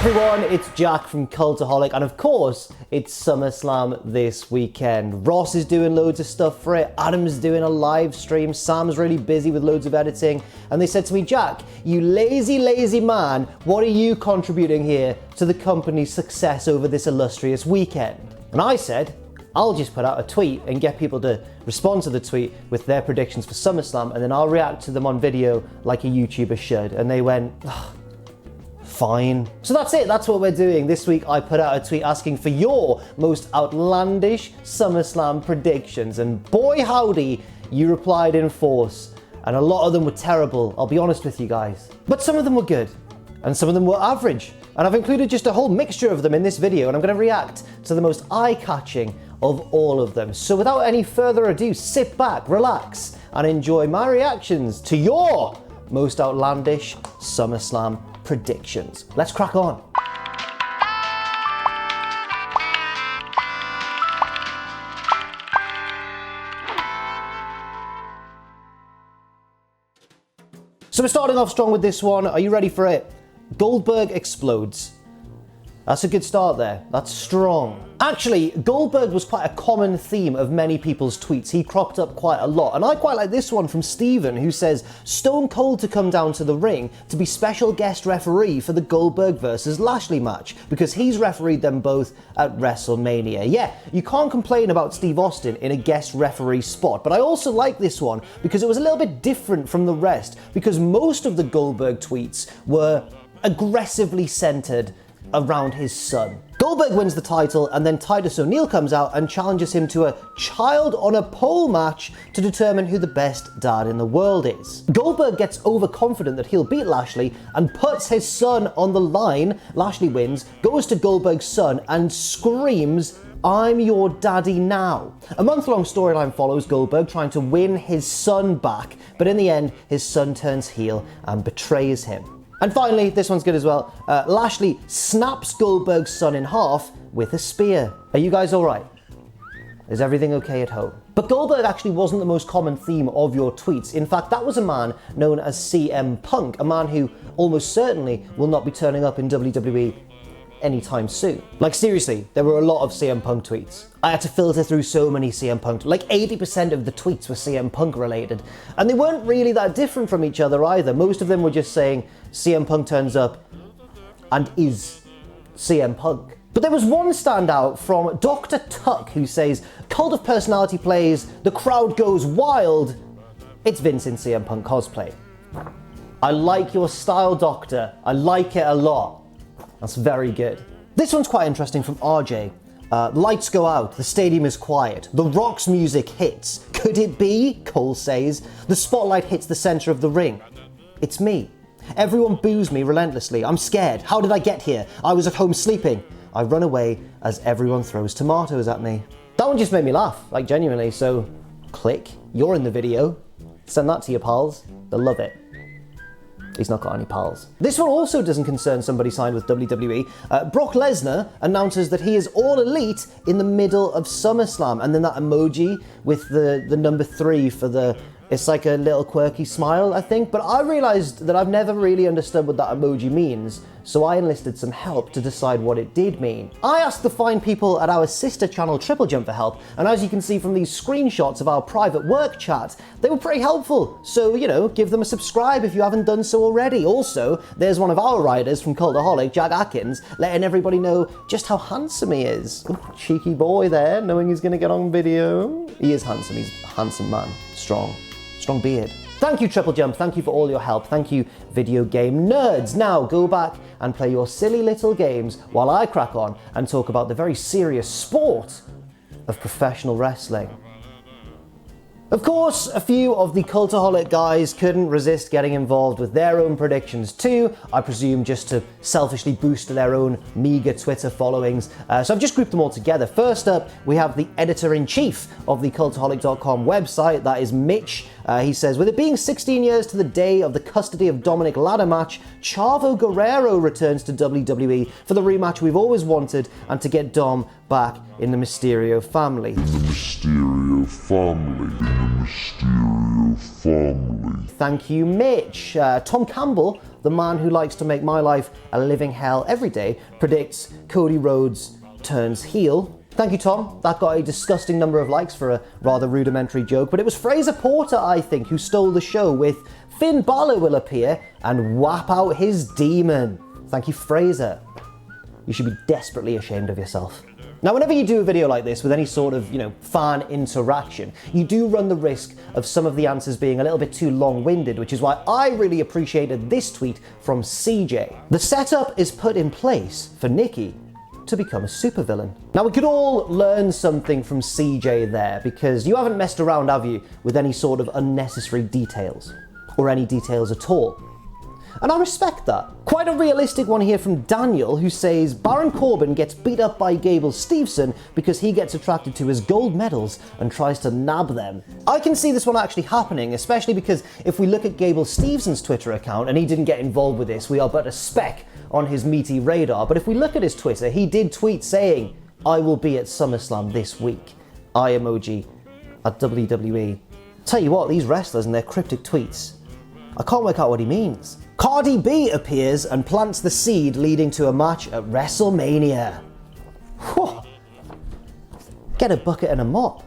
everyone, it's Jack from Cultaholic, and of course, it's SummerSlam this weekend. Ross is doing loads of stuff for it, Adam's doing a live stream, Sam's really busy with loads of editing, and they said to me, Jack, you lazy man, what are you contributing here to the company's success over this illustrious weekend? And I said, I'll just put out a tweet and get people to respond to the tweet with their predictions for SummerSlam, and then I'll react to them on video like a YouTuber should. And they went, fine. So that's it, that's what we're doing. This week I put out a tweet asking for your most outlandish SummerSlam predictions, and boy howdy, you replied in force. And a lot of them were terrible, I'll be honest with you guys. But some of them were good, and some of them were average. And I've included just a whole mixture of them in this video, and I'm going to react to the most eye-catching of all of them. So without any further ado, sit back, relax, and enjoy my reactions to your most outlandish SummerSlam predictions. Let's crack on. So we're starting off strong with this one. Are you ready for it? Goldberg explodes. That's a good start there. That's strong. Actually, Goldberg was quite a common theme of many people's tweets. He cropped up quite a lot. And I quite like this one from Steven, who says, Stone Cold to come down to the ring to be special guest referee for the Goldberg versus Lashley match, because he's refereed them both at WrestleMania. Yeah, you can't complain about Steve Austin in a guest referee spot, but I also like this one because it was a little bit different from the rest, because most of the Goldberg tweets were aggressively centered around his son. Goldberg wins the title, and then Titus O'Neil comes out and challenges him to a child on a pole match to determine who the best dad in the world is. Goldberg gets overconfident that he'll beat Lashley and puts his son on the line. Lashley wins, goes to Goldberg's son and screams, I'm your daddy now. A month-long storyline follows Goldberg trying to win his son back, but in the end, his son turns heel and betrays him. And finally, this one's good as well, Lashley snaps Goldberg's son in half with a spear. Are you guys all right? Is everything okay at home? But Goldberg actually wasn't the most common theme of your tweets. In fact, that was a man known as CM Punk, a man who almost certainly will not be turning up in WWE anytime soon. Like seriously, there were a lot of CM Punk tweets. I had to filter through so many CM Punk, like 80% of the tweets were CM Punk related. And they weren't really that different from each other either. Most of them were just saying CM Punk turns up and is CM Punk. But there was one standout from Dr. Tuck who says, Cult of Personality plays, the crowd goes wild. It's Vince in CM Punk cosplay. I like your style, Doctor. I like it a lot. That's very good. This one's quite interesting from RJ. Lights go out, the stadium is quiet, The Rock's music hits. Could it be? Cole says. The spotlight hits the center of the ring. It's me. Everyone boos me relentlessly. I'm scared. How did I get here? I was at home sleeping. I run away as everyone throws tomatoes at me. That one just made me laugh, like genuinely, so click, you're in the video. Send that to your pals, they'll love it. He's not got any pals. This one also doesn't concern somebody signed with WWE. Brock Lesnar announces that he is all elite in the middle of SummerSlam, and then that emoji with the number 3 for the, it's like a little quirky smile, I think. But I realized that I've never really understood what that emoji means, so I enlisted some help to decide what it did mean. I asked the fine people at our sister channel Triple Jump for help, and as you can see from these screenshots of our private work chat, they were pretty helpful. So, you know, give them a subscribe if you haven't done so already. Also, there's one of our riders from Cultaholic, Jack Atkins, letting everybody know just how handsome he is. Ooh, cheeky boy there, knowing he's gonna get on video. He is handsome, he's a handsome man, strong beard. Thank you, Triple Jump. Thank you for all your help. Thank you, video game nerds. Now go back and play your silly little games while I crack on and talk about the very serious sport of professional wrestling. Of course, a few of the Cultaholic guys couldn't resist getting involved with their own predictions too, I presume just to selfishly boost their own meager Twitter followings. So I've just grouped them all together. First up, we have the editor-in-chief of the Cultaholic.com website, that is Mitch. He says, with it being 16 years to the day of the custody of Dominik ladder match, Chavo Guerrero returns to WWE for the rematch we've always wanted and to get Dom back in the Mysterio family. The Mysterio family. In the Mysterio family. Thank you, Mitch. Tom Campbell, the man who likes to make my life a living hell every day, predicts Cody Rhodes turns heel. Thank you, Tom. That got a disgusting number of likes for a rather rudimentary joke, but it was Fraser Porter, I think, who stole the show with Finn Balor will appear and whap out his demon. Thank you, Fraser. You should be desperately ashamed of yourself. Now, whenever you do a video like this with any sort of, fan interaction, you do run the risk of some of the answers being a little bit too long-winded, which is why I really appreciated this tweet from CJ. The setup is put in place for Nikki to become a supervillain. Now, we could all learn something from CJ there, because you haven't messed around, have you, with any sort of unnecessary details, or any details at all. And I respect that. Quite a realistic one here from Daniel, who says Baron Corbin gets beat up by Gable Steveson because he gets attracted to his gold medals and tries to nab them. I can see this one actually happening, especially because if we look at Gable Stevenson's Twitter account, and he didn't get involved with this, we are but a speck on his meaty radar, but if we look at his Twitter, he did tweet saying, I will be at SummerSlam this week. Eye emoji at WWE. Tell you what, these wrestlers and their cryptic tweets, I can't work out what he means. Cardi B appears and plants the seed leading to a match at WrestleMania. Whew. Get a bucket and a mop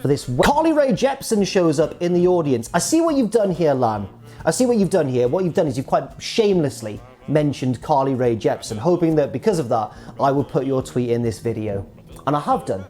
for this. Carly Rae Jepsen shows up in the audience. I see what you've done here, Lan. I see what you've done here. What you've done is you've quite shamelessly mentioned Carly Rae Jepsen, hoping that because of that, I would put your tweet in this video. And I have done.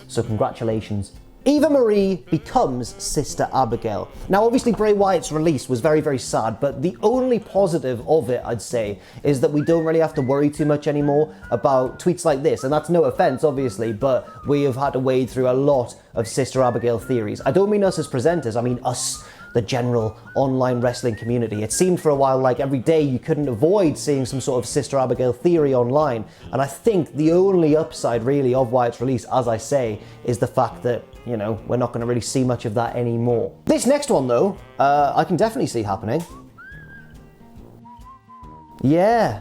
So congratulations. Eva Marie becomes Sister Abigail. Now, obviously, Bray Wyatt's release was very, very sad, but the only positive of it, I'd say, is that we don't really have to worry too much anymore about tweets like this. And that's no offense, obviously, but we have had to wade through a lot of Sister Abigail theories. I don't mean us as presenters, I mean us, the general online wrestling community. It seemed for a while like every day you couldn't avoid seeing some sort of Sister Abigail theory online. And I think the only upside, really, of Wyatt's release, as I say, is the fact that, we're not going to really see much of that anymore. This next one, though, I can definitely see happening. Yeah,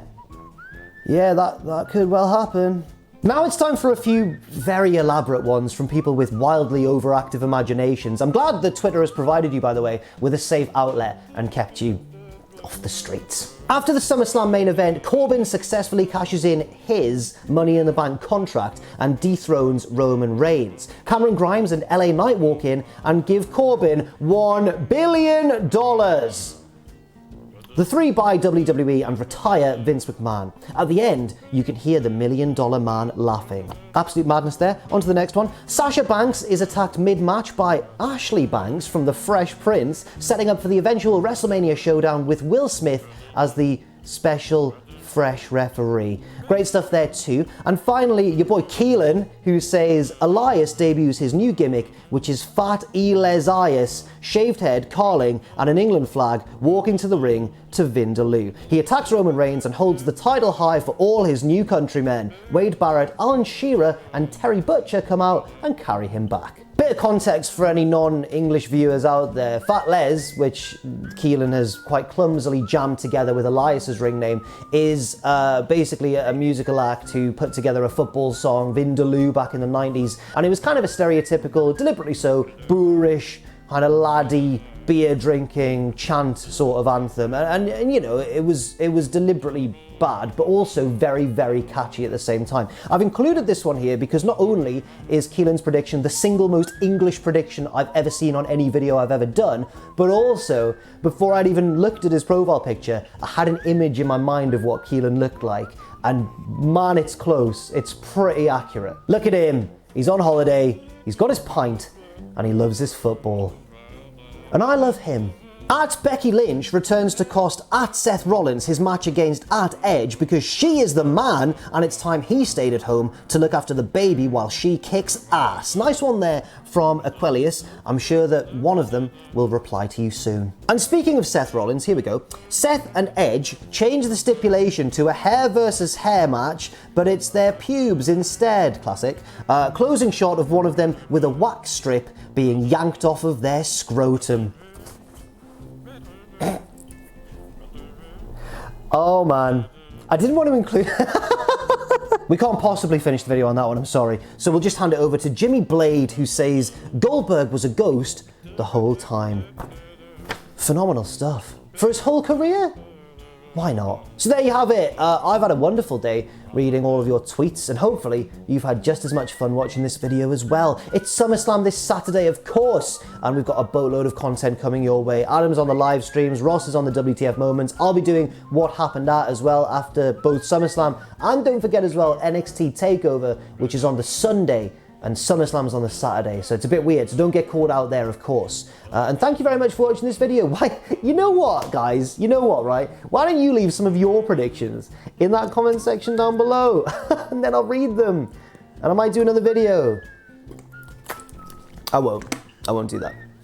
that could well happen. Now it's time for a few very elaborate ones from people with wildly overactive imaginations. I'm glad that Twitter has provided you, by the way, with a safe outlet and kept you off the streets. After the SummerSlam main event, Corbin successfully cashes in his Money in the Bank contract and dethrones Roman Reigns. Cameron Grimes and LA Knight walk in and give Corbin $1 billion. The three buy WWE and retire Vince McMahon. At the end, you can hear the $1 Million Man laughing. Absolute madness there. On to the next one. Sasha Banks is attacked mid-match by Ashley Banks from The Fresh Prince, setting up for the eventual WrestleMania showdown with Will Smith as the special fresh referee. Great stuff there too. And finally, your boy Keelan, who says Elias debuts his new gimmick, which is Fat Elias, shaved head, carling, and an England flag, walking to the ring to Vindaloo. He attacks Roman Reigns and holds the title high for all his new countrymen. Wade Barrett, Alan Shearer, and Terry Butcher come out and carry him back. Bit of context for any non-English viewers out there. Fat Les, which Keelan has quite clumsily jammed together with Elias's ring name, is basically a musical act who put together a football song, Vindaloo, back in the 90s. And it was kind of a stereotypical, deliberately so, boorish, kind of laddie, beer drinking, chant sort of anthem. And it was deliberately bad, but also very, very catchy at the same time. I've included this one here because not only is Keelan's prediction the single most English prediction I've ever seen on any video I've ever done, but also, before I'd even looked at his profile picture, I had an image in my mind of what Keelan looked like, and man, it's close. It's pretty accurate. Look at him. He's on holiday, he's got his pint, and he loves his football. And I love him. At Becky Lynch returns to cost at Seth Rollins his match against at Edge because she is the man and it's time he stayed at home to look after the baby while she kicks ass. Nice one there from Aquelius. I'm sure that one of them will reply to you soon. And speaking of Seth Rollins, here we go. Seth and Edge change the stipulation to a hair versus hair match, but it's their pubes instead. Classic. Closing shot of one of them with a wax strip being yanked off of their scrotum. Oh man, I didn't want to include We can't possibly finish the video on that one, I'm sorry. So we'll just hand it over to Jimmy Blade, who says Goldberg was a ghost the whole time. Phenomenal stuff. For his whole career? Why not? So there you have it. I've had a wonderful day reading all of your tweets, and hopefully you've had just as much fun watching this video as well. It's SummerSlam this Saturday, of course, and we've got a boatload of content coming your way. Adam's on the live streams, Ross is on the WTF Moments. I'll be doing What Happened At as well after both SummerSlam, and don't forget as well NXT TakeOver, which is on the Sunday, and SummerSlam's on the Saturday, so it's a bit weird, so don't get caught out there, of course. And thank you very much for watching this video. Why, you know what, guys? You know what, right? Why don't you leave some of your predictions in that comment section down below, and then I'll read them, and I might do another video. I won't do that.